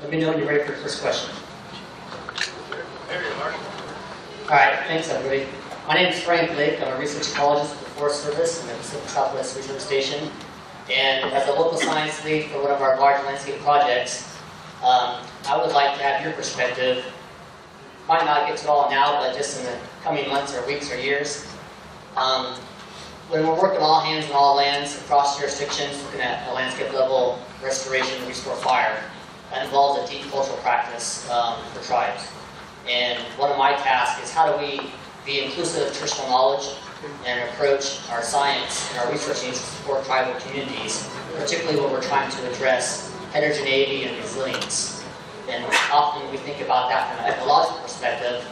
Let me know when you're ready for the first question. All right, thanks everybody. My name is Frank Lake. I'm a research ecologist with the Forest Service and the Pacific Southwest Research Station. And as a local science lead for one of our large landscape projects, I would like to have your perspective. Might not get to it all now, but just in the coming months or weeks or years. When we're working all hands on all lands across jurisdictions, looking at a landscape level restoration and restore fire, that involves a deep cultural practice for tribes. And one of my tasks is how do we be inclusive of traditional knowledge and approach our science and our research needs to support tribal communities, particularly when we're trying to address heterogeneity and resilience. And often we think about that from an ecological perspective,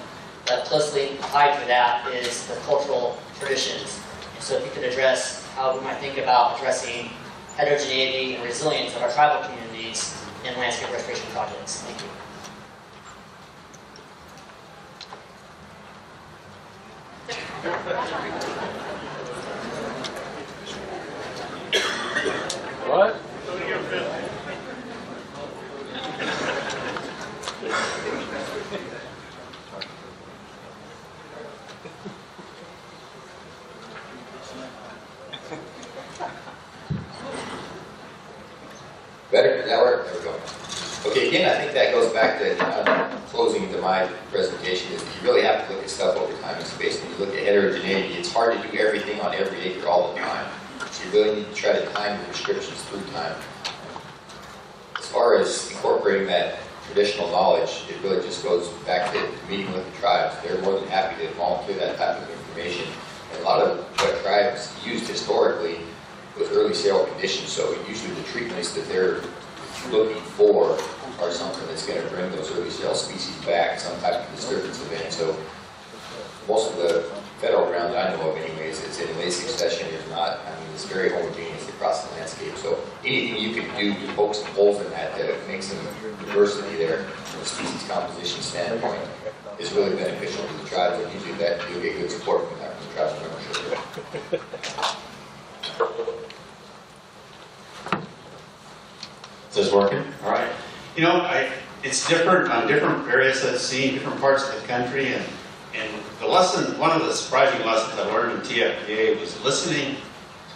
but closely tied to that is the cultural traditions. And so if you could address how we might think about addressing heterogeneity and resilience of our tribal communities in landscape restoration projects. Thank you. What? Better? Does that work? There we go. Okay, again, I think that goes back to closing to my presentation, is that you really have to look at stuff over time and space. When you look at heterogeneity, it's hard to do everything on every acre all the time. So you really need to try to time the restrictions through time. As far as incorporating that traditional knowledge, it really just goes back to meeting with the tribes. They're more than happy to volunteer that type of information. And a lot of what tribes used historically was early sale conditions, so usually the treatments that they're looking for are something that's going to bring those early sale species back, some type of disturbance event. So most of the federal ground that I know of anyways, it's in late succession. If not, I mean, it's very homogeneous across the landscape. So anything you can do to poke some holes in that make some diversity there from a species composition standpoint is really beneficial to the tribes, and usually that you'll get good support from that from the tribal membership. Is this working? All right. You know, it's different on different areas I've seen, different parts of the country, and the lesson, one of the surprising lessons I learned in TFPA was listening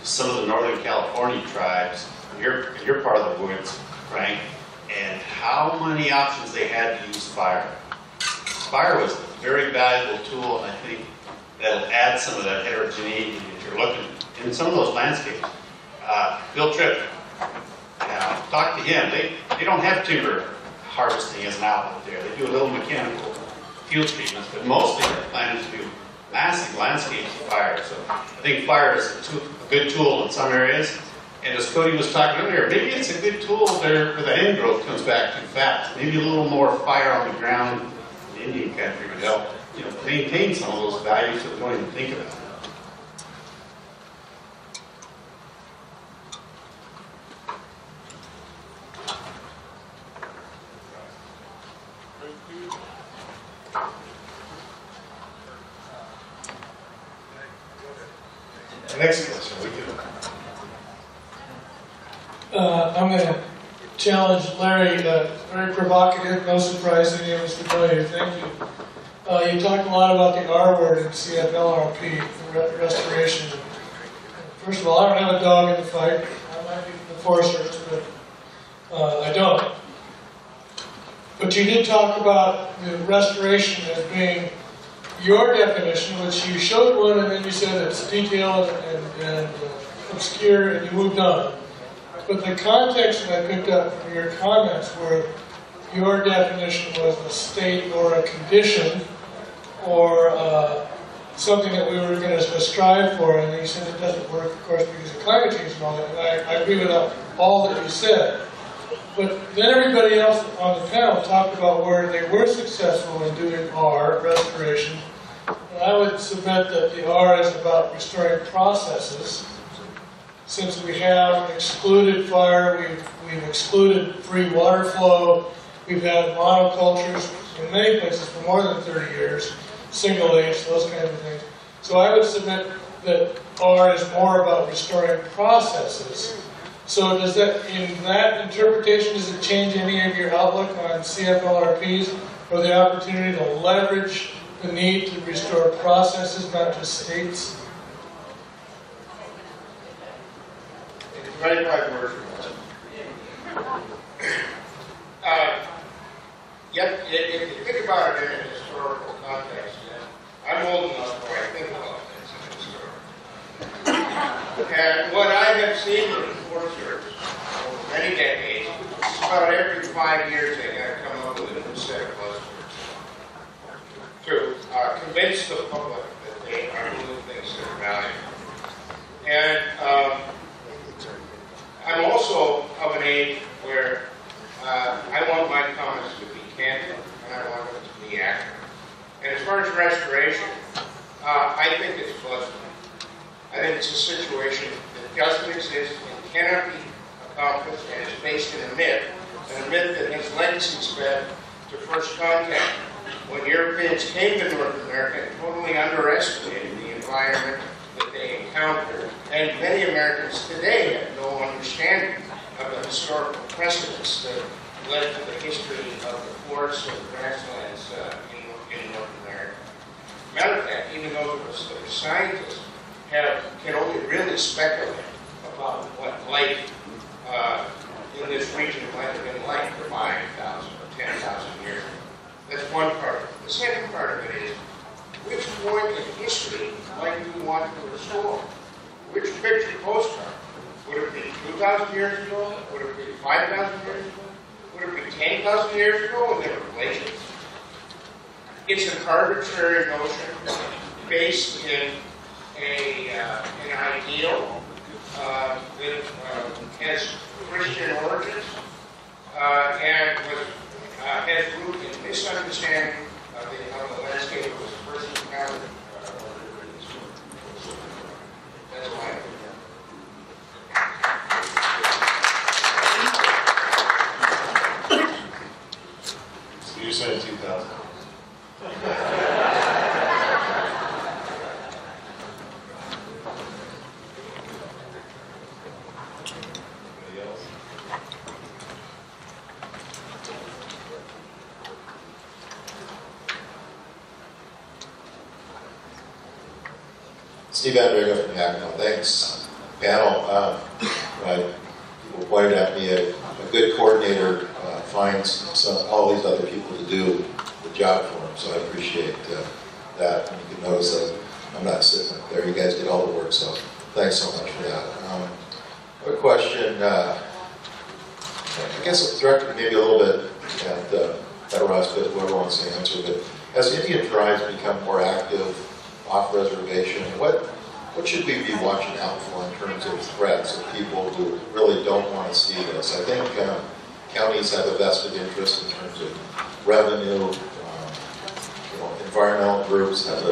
to some of the Northern California tribes, in your part of the woods, Frank, and how many options they had to use fire. Fire was a very valuable tool, and I think that'll add some of that heterogeneity if you're looking in some of those landscapes. Bill Tripp, talk to him. They don't have timber harvesting as an outlet there. They do a little mechanical field treatments, but mostly they're planning to do massive landscape fire. So I think fire is a good tool in some areas. And as Cody was talking earlier, maybe it's a good tool there for the end growth comes back too fast. Maybe a little more fire on the ground in Indian country would help, maintain some of those values that we don't even think about. Next question, we can. I'm going to challenge Larry. Very provocative, no surprise to any of us familiar. Thank you. You talked a lot about the R word in CFLRP, the restoration. First of all, I don't have a dog in the fight. I might be from the Forest Service, but I don't. But you did talk about the restoration as being your definition, which you showed one and then you said it's detailed and obscure and you moved on. But the context that I picked up from your comments were your definition was a state or a condition or something that we were going to strive for, and you said it doesn't work, of course, because of climate change and all that. And I agree with all that you said. But then everybody else on the panel talked about where they were successful in doing R, restoration. And I would submit that the R is about restoring processes. Since we have excluded fire, we've excluded free water flow, we've had monocultures in many places for more than 30 years, single age, those kinds of things. So I would submit that R is more about restoring processes So does that, in that interpretation, does it change any of your outlook on CFLRPs or the opportunity to leverage the need to restore processes, not just states? Very right word. Yet, if you think about it in a historical context, I'm old enough where I think about things in historical. And what I have seen in the Forest Service over many decades is about every 5 years they got to come up with a new set of buzzwords to convince the public that they are doing things that are valuable. And I'm also of an age where I want my comments to be candid and I want them to be accurate. And as far as restoration, I think it's buzzword. I think it's a situation that doesn't exist and cannot be accomplished and is based in a myth that has legacy spread to first contact. When Europeans came to North America and totally underestimated the environment that they encountered, and many Americans today have no understanding of the historical precedents that led to the history of the forests and grasslands in North America. Matter of fact, even those of us that are scientists can only really speculate about what life in this region might have been like 5,000 or 10,000 years ago. That's one part of it. The second part of it is, which point in history might we want to restore? Which picture postcard? Would it be 2,000 years ago? Would it be 5,000 years ago? Would it be 10,000 years ago when there were glaciers? It's an arbitrary notion based in an ideal that has Christian origins and has root in misunderstanding of the landscape of the first encounter. That's my opinion. So you said 2000. Anybody else? Steve Andriga from Yakima. Thanks, panel. People pointed at me a good coordinator finds all these other people to do the job for him, so I appreciate that. And you can notice that I'm not sitting up there. You guys did all the work, so thanks so much for that. Quick question. I guess it's directed maybe a little bit at Edoras, but whoever wants to answer. But as Indian tribes become more active off-reservation, what should we be watching out for in terms of threats of people who really don't want to see this? I think counties have a vested interest in terms of revenue. Environmental groups have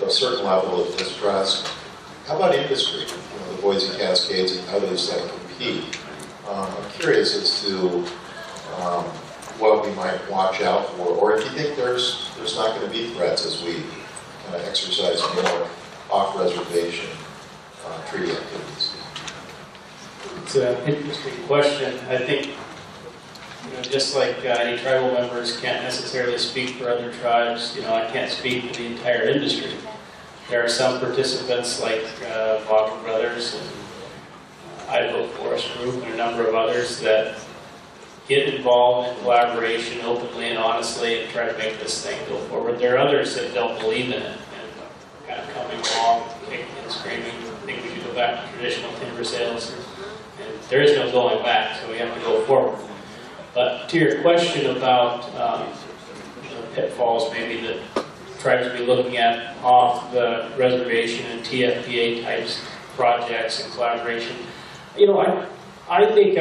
a certain level of distrust. How about industry? The Boise Cascades and others that compete. I'm curious as to what we might watch out for, or if you think there's not going to be threats as we kind of exercise more off-reservation treaty activities. It's an interesting question. I think, just like any tribal members can't necessarily speak for other tribes, I can't speak for the entire industry. There are some participants like Vaughan Brothers and Idaho Forest Group and a number of others that get involved in collaboration openly and honestly and try to make this thing go forward. There are others that don't believe in it and kind of coming along, kicking and screaming. I think we should go back to traditional timber sales. And there is no going back, so we have to go forward. But to your question about pitfalls maybe that tribes will be looking at off the reservation and TFPA types projects and collaboration, I think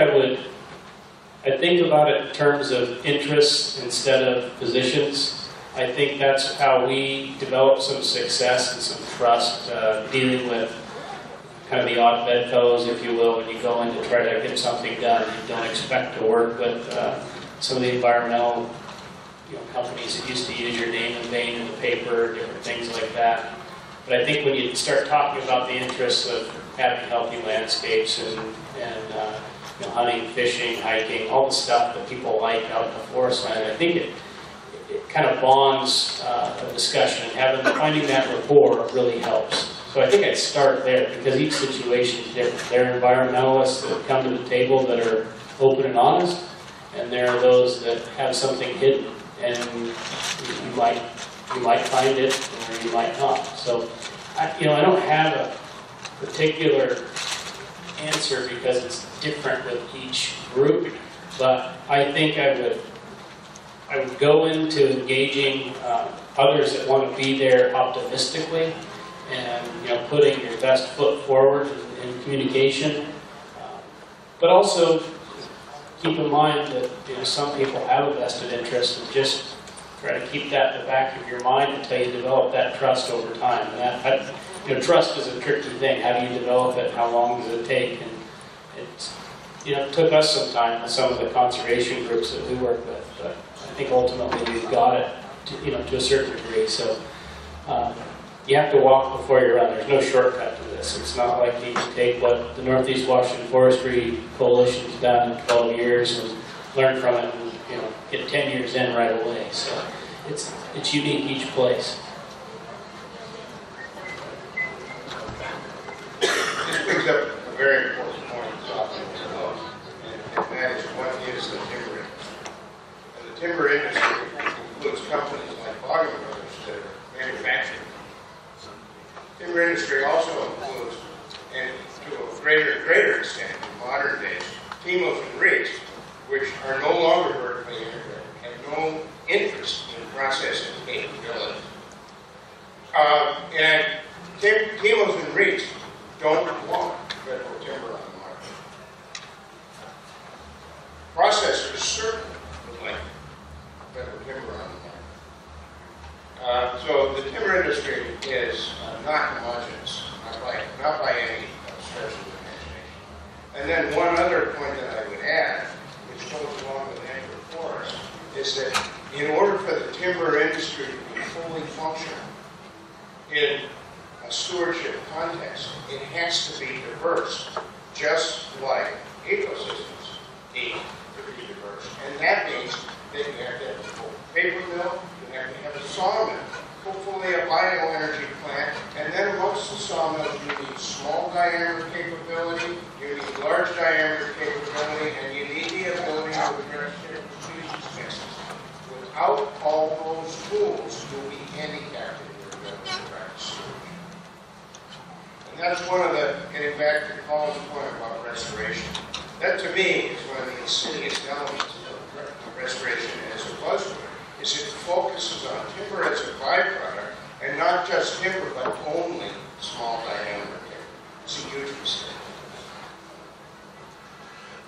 about it in terms of interests instead of positions. I think that's how we develop some success and some trust dealing with kind of the odd bedfellows, if you will, when you go in to try to get something done. You don't expect to work with some of the environmental companies that used to use your name in vain in the paper, different things like that. But I think when you start talking about the interests of having healthy landscapes and you know, hunting, fishing, hiking, all the stuff that people like out in the forest land. I think it kind of bonds a discussion, and finding that rapport really helps. So I think I'd start there, because each situation is different. There are environmentalists that come to the table that are open and honest, and there are those that have something hidden, and you might find it, or you might not. So, I don't have a particular answer because it's different with each group, but I think I would go into engaging others that want to be there optimistically, and putting your best foot forward in communication, but also keep in mind that some people have a vested interest, and just try to keep that in the back of your mind until you develop that trust over time. And trust is a tricky thing. How do you develop it? How long does it take? And it took us some time with some of the conservation groups that we work with, but I think ultimately we've got it to a certain degree. So you have to walk before you run. There's no shortcut to this. It's not like you can take what the Northeast Washington Forestry Coalition's done in 12 years and learn from it and get 10 years in right away. So it's unique each place. This brings up a very important point talking about, and that is what is the timber industry. And the timber industry includes companies like Logging Brothers that are manufacturing. Timber industry also includes, and to a greater extent in modern days, TIMOs and REITs, which are no longer vertically integrated, have no interest in processing capability. And TIMOs and REITs don't want federal timber on the market. Processors certainly would like federal timber on the market. So the timber industry is not homogeneous, not by any stretch of the imagination. And then one other point that I would add, which goes along with Anchor Forest, is that in order for the timber industry to be fully functional in a stewardship context, it has to be diverse, just like ecosystems need to be diverse. And that means that you have to have a paper mill, you have to have a sawmill, hopefully a bioenergy plant, and then amongst the sawmills you need small diameter capability, you need large diameter capability, and you need the ability to address different species mixes. Without all those tools, you'll be handicapped in your ability to practice stewardship. And that's one of the, getting back to Colin's point about restoration, that to me is one of the insidious elements of restoration as a buzzword, is it focuses on timber as a byproduct, and not just timber, but only small diameter timber. It's a huge mistake.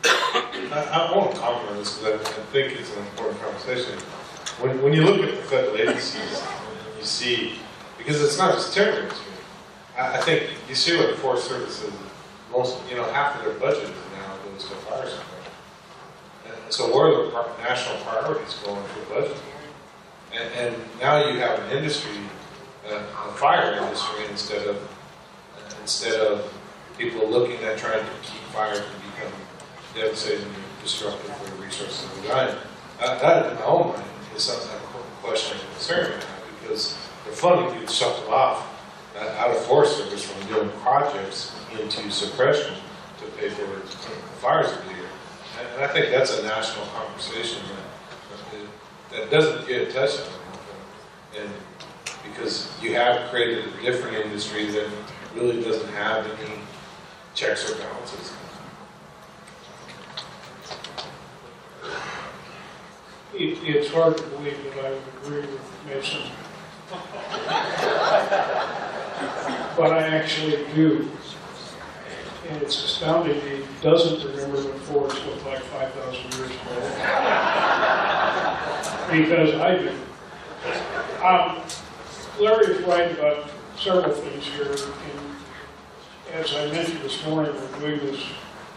I want to comment on this because I think it's an important conversation. When you look at the federal agencies, you see, because it's not just timber industry, I think you see what the Forest Service is, half of their budget now goes to fire suppression. And so where are the national priorities going for budget? And now you have an industry, a fire industry, instead of people looking at trying to keep fire from becoming devastating and destructive for the resources of the land. That, in my own mind, is something I'm questioning and concerned about, because they're funding you to shut them off out of Forest Service from doing projects into suppression to pay for the fires of the year. And I think that's a national conversation that doesn't get touched on, and because you have created a different industry that really doesn't have any checks or balances. It's hard to believe that I would agree with Mason, but I actually do. And it's astounding he doesn't remember what forests looked like 5,000 years ago. Because I do. Larry is right about several things here. And as I mentioned this morning, we're doing this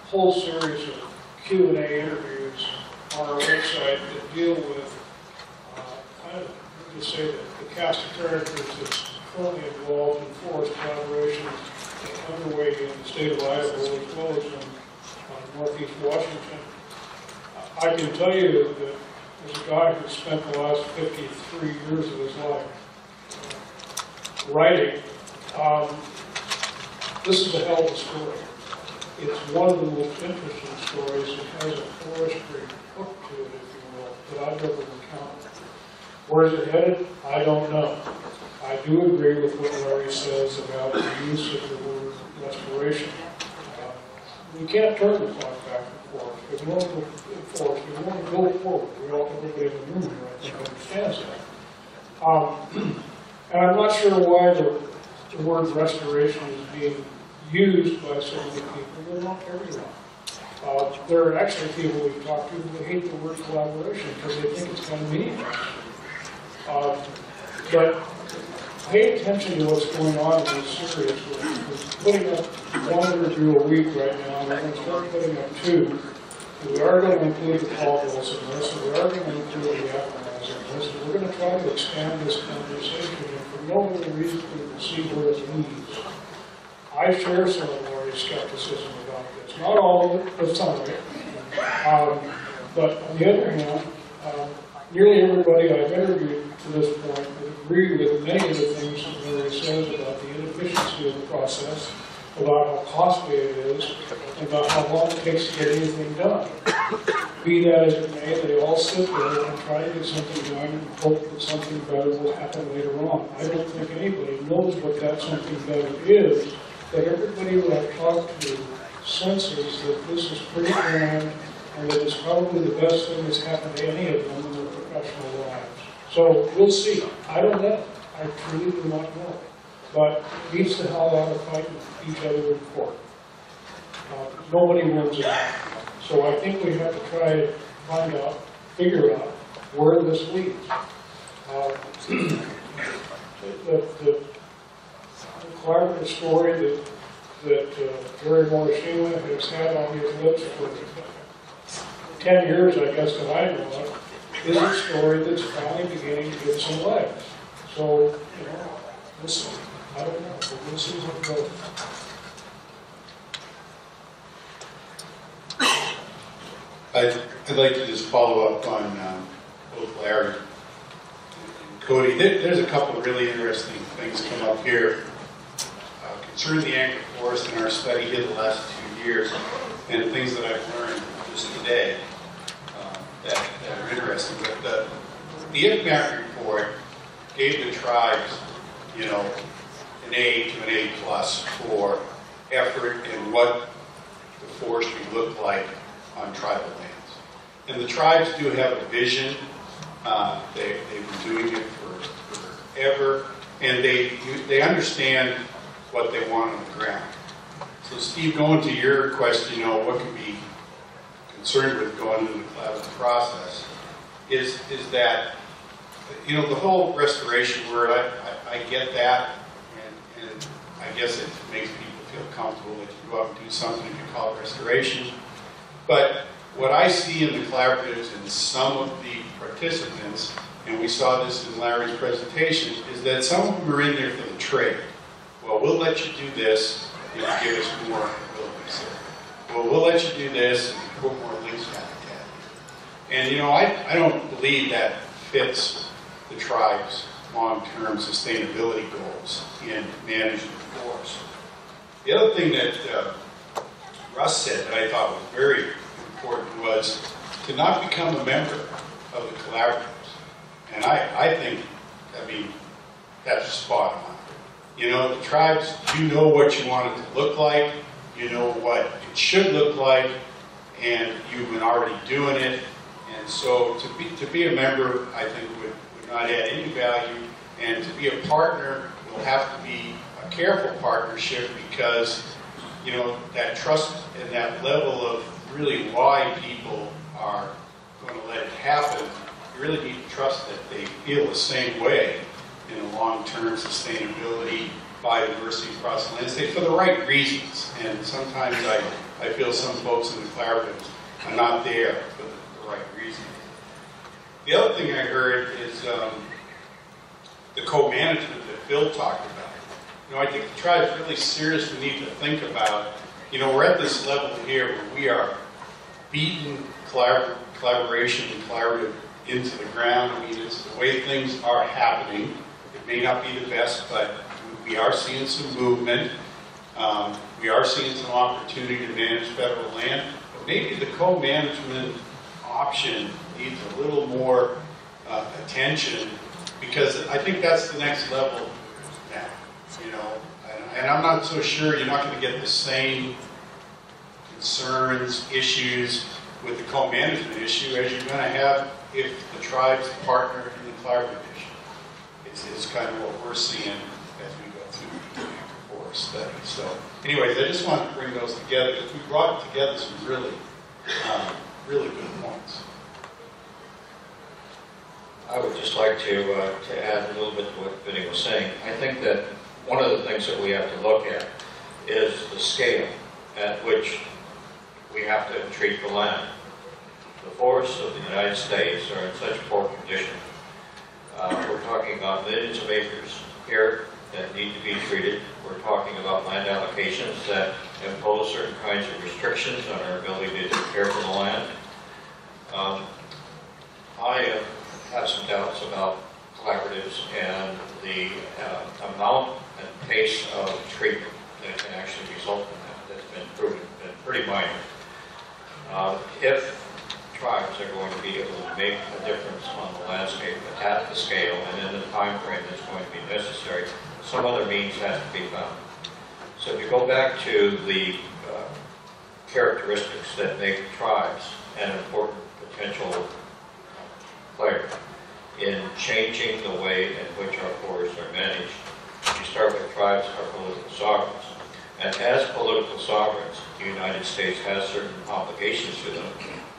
whole series of Q&A interviews on our website that deal with, I would just say that the cast of characters that's currently involved in forest collaboration underway in the state of Idaho as well as in northeast Washington. I can tell you that there's a guy who spent the last 53 years of his life writing. This is a hell of a story. It's one of the most interesting stories. It has a forestry hook to it, if you will, that I've ever encountered. Where is it headed? I don't know. I do agree with what Larry says about the use of the word restoration. We can't turn the clock back and forth. If we want to go forward, we want to go forward. Everybody in the room here, I think, understands that. And I'm not sure why the word restoration is being used by so many people. They're not everyone. There are actually people we've talked to who hate the word collaboration because they think it's kind of meaningless. But pay attention to what's going on in this series. We're putting up one interview a week right now, and we're going to start putting up 2. We are going to include the Paul Wilson in this, and we are going to include the Afghans in this, and we're going to try to expand this conversation, and for no other reason than to see where it leads. I share some of Lori's skepticism about this. Not all of it, but some of it. But on the other hand, nearly everybody I've interviewed to this point would agree with many of the things that Larry says about the inefficiency of the process, about how costly it is, and about how long it takes to get anything done. Be that as it may, they all sit there and try to get something done and hope that something better will happen later on. I don't think anybody knows what that something better is, but everybody that I've talked to senses that this is pretty grand and that it's probably the best thing that's happened to any of them in their professional lives. So we'll see. I don't know. I truly do not know. But it beats the hell out of fighting each other in court. Nobody wins it. So I think we have to try to find out, figure out where this leads. The collaborative story that Jerry Morishima has had on his lips for 10 years, I guess, that I know of, is a story that's finally beginning to get some legs. So, we'll see. I don't know, but we'll see what goes. I'd like to just follow up on both Larry and Cody. There's a couple of really interesting things come up here concerning the anchor forest in our study here the last 2 years, and things that I've learned just today that are interesting. But the IPMAT report gave the tribes, an A to an A+ for effort and what the forestry looked like on tribal lands. And the tribes do have a vision. They've been doing it forever, and they understand what they want on the ground. So Steve, going to your question, what can be concerned with going into the collaborative process is that, the whole restoration word, I get that, and I guess it makes people feel comfortable that you go out and do something and you call it restoration. But what I see in the collaboratives and some of the participants, and we saw this in Larry's presentation, is that some of them are in there for the trade. Well, we'll let you do this if you give us more wilderness. Well, we'll let you do this and put more lynx habitat. And I don't believe that fits the tribe's long-term sustainability goals in managing the forest. The other thing that Russ said that I thought was very important was to not become a member of the collaboratives. And I think, that's spot on. The tribes, you know what you want it to look like, you know what it should look like, and you've been already doing it. And so to be a member, I think, would not add any value. And to be a partner will have to be a careful partnership because, that trust and that level of really why people are going to let it happen, you really need to trust that they feel the same way in the long-term sustainability, biodiversity across the landscape for the right reasons. And sometimes I feel some folks in the collaboratives are not there for the right reasons. The other thing I heard is the co-management that Bill talked about. I think the tribes really seriously need to think about, we're at this level here where we are beating collaboration and collaborative into the ground. I mean, it's the way things are happening. It may not be the best, but we are seeing some movement. We are seeing some opportunity to manage federal land. But maybe the co-management option needs a little more attention, because I think that's the next level now. And I'm not so sure you're not going to get the same concerns, issues with the co-management issue as you're going to have if the tribes partner in the collaborative issue. It's kind of what we're seeing as we go through the forest study. So anyways, I just wanted to bring those together, because we brought together some really, really good points. I would just like to add a little bit to what Vinny was saying. I think that one of the things that we have to look at is the scale at which we have to treat the land. The forests of the United States are in such poor condition. We're talking about millions of acres here that need to be treated. We're talking about land allocations that impose certain kinds of restrictions on our ability to care for the land. I have some doubts about collaboratives and the amount and pace of treatment that can actually result in that. That's been proven, been pretty minor. If tribes are going to be able to make a difference on the landscape at the scale and in the time frame that's going to be necessary, some other means has to be found. So if you go back to the characteristics that make tribes an important potential player in changing the way in which our forests are managed, you start with tribes are political sovereigns. And as political sovereigns, the United States has certain obligations to them,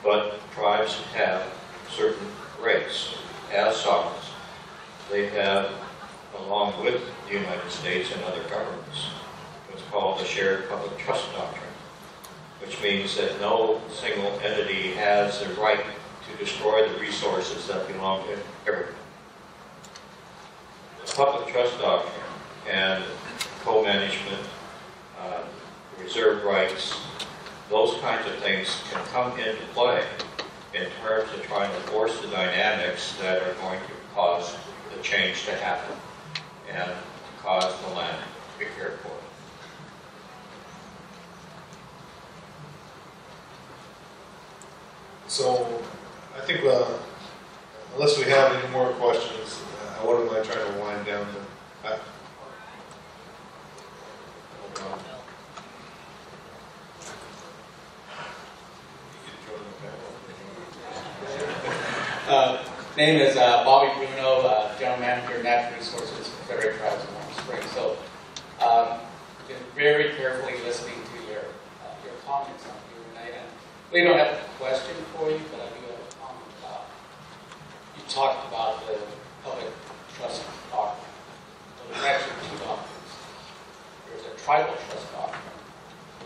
but tribes have certain rights as sovereigns. They have, along with the United States and other governments, what's called the shared public trust doctrine, which means that no single entity has the right to destroy the resources that belong to everyone. The public trust doctrine and co-management, reserve rights, those kinds of things can come into play in terms of trying to force the dynamics that are going to cause the change to happen and to cause the land to be cared for. So, I think unless we have any more questions, what am I trying to wind down to? Name is Bobby Bruno, General Manager, Natural Resources for Federated Tribes of Warm Springs. So, been very carefully listening to your comments on here tonight. And we don't have a question for you, but I do have a comment about. You talked about the public trust doctrine. Well, there's actually two doctrines. There's a tribal trust doctrine,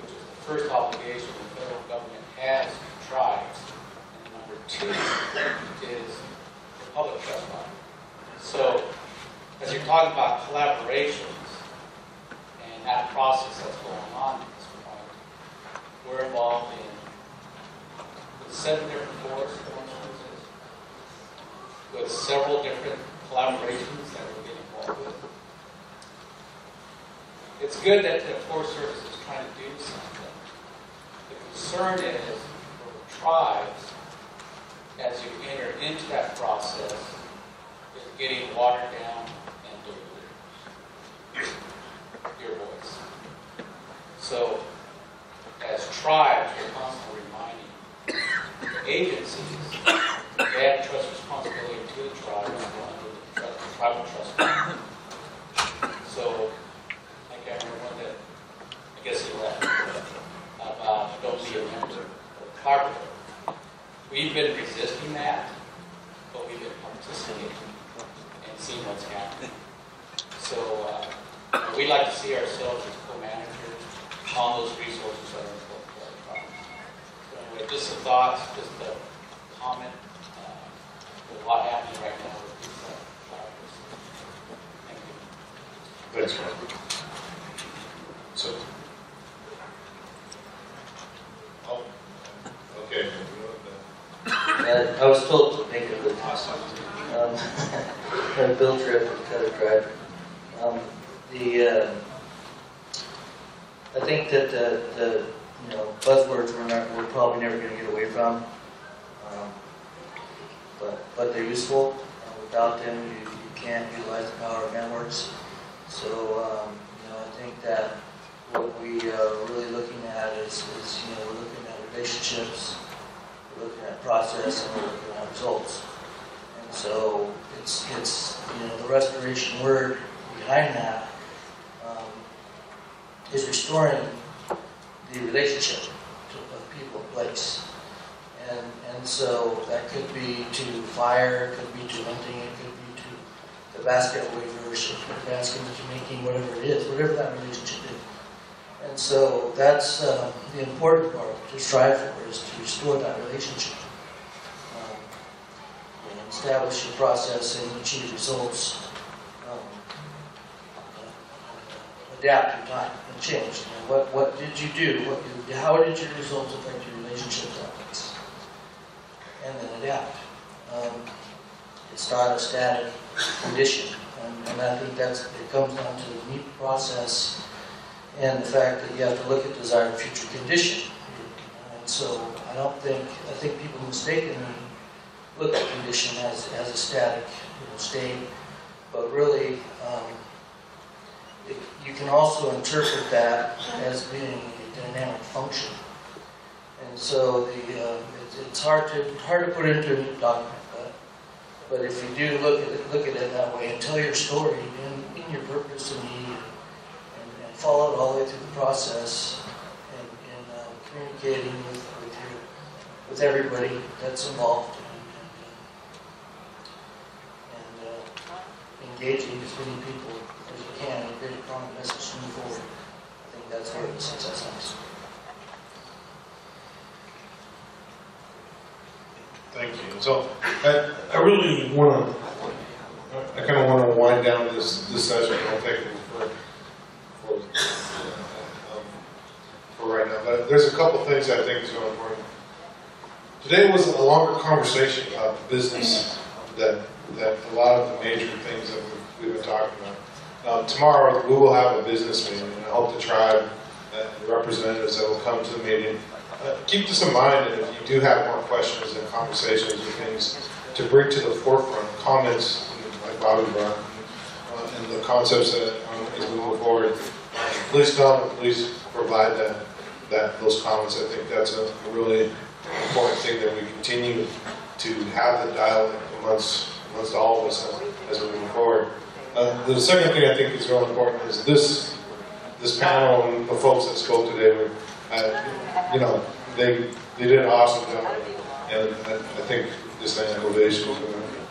which is the first obligation the federal government has to tribes. And number two is public trust doctrine. So, as you're talking about collaborations and that process that's going on at this point, we're involved in with 7 different forest organizations, with several different collaborations that we're getting involved with. It's good that the Forest Service is trying to do something. The concern is for the tribes, as you enter into that process, is getting watered down and diluted. Your voice. So, as tribes, we're constantly reminding the agencies they have trust responsibility to the tribes under the tribal trust. So, I can't remember one that, I guess he left, about don't be a member of collaborative. We've been resisting that, but we've been participating and seeing what's happening. So we like to see ourselves as co-managers on those resources that are important to our tribes. So anyway, just some thoughts, just a comment. There's a lot happening right now with these tribes. Thank you. Thanks, Frank. I was told to make it good. Had a bill trip with Cutter Drive. I think that the buzzwords we're probably never going to get away from, but they're useful. Without them, you can't utilize the power of networks. So I think that what we are really looking at is we're looking at relationships, we're looking at process, and we're looking at results. And so it's the restoration word behind that is restoring the relationship of people and place. And so that could be to fire, it could be to hunting, it could be to the basket weavers, basket making, whatever it is, whatever that relationship is. And so that's the important part to strive for, is to restore that relationship. And establish a process and achieve results. Adapt in time and change. What did you do? How did your results affect your relationship with that place? And then adapt. It's not a static condition. And I think it comes down to the neat process and the fact that you have to look at desired future condition. And so I think people mistakenly look at condition as a static state, but really you can also interpret that as being a dynamic function. And so it's hard to put into a document, but if you do look at it that way and tell your story in your purpose and need, and follow it all the way through the process, and communicating with everybody that's involved, and engaging as many people as you can and create a common message to move forward. I think that's where the success lies. Thank you. So I really want to, I kind of want to wind down this session. I'll take it for right now. But there's a couple things I think is really important. Today was a longer conversation about the business that a lot of the major things that we've been talking about. Tomorrow we will have a business meeting, and I hope the tribe and the representatives that will come to the meeting keep this in mind, and if you do have more questions and conversations and things to bring to the forefront, comments like Bobby brought, and the concepts that as we move forward, please come and please provide those comments. I think that's a really important thing, that we continue to have the dialogue amongst all of us as we move forward. The second thing I think is really important is this panel and the folks that spoke today were, they did an awesome job, and I think this thing, innovation is going to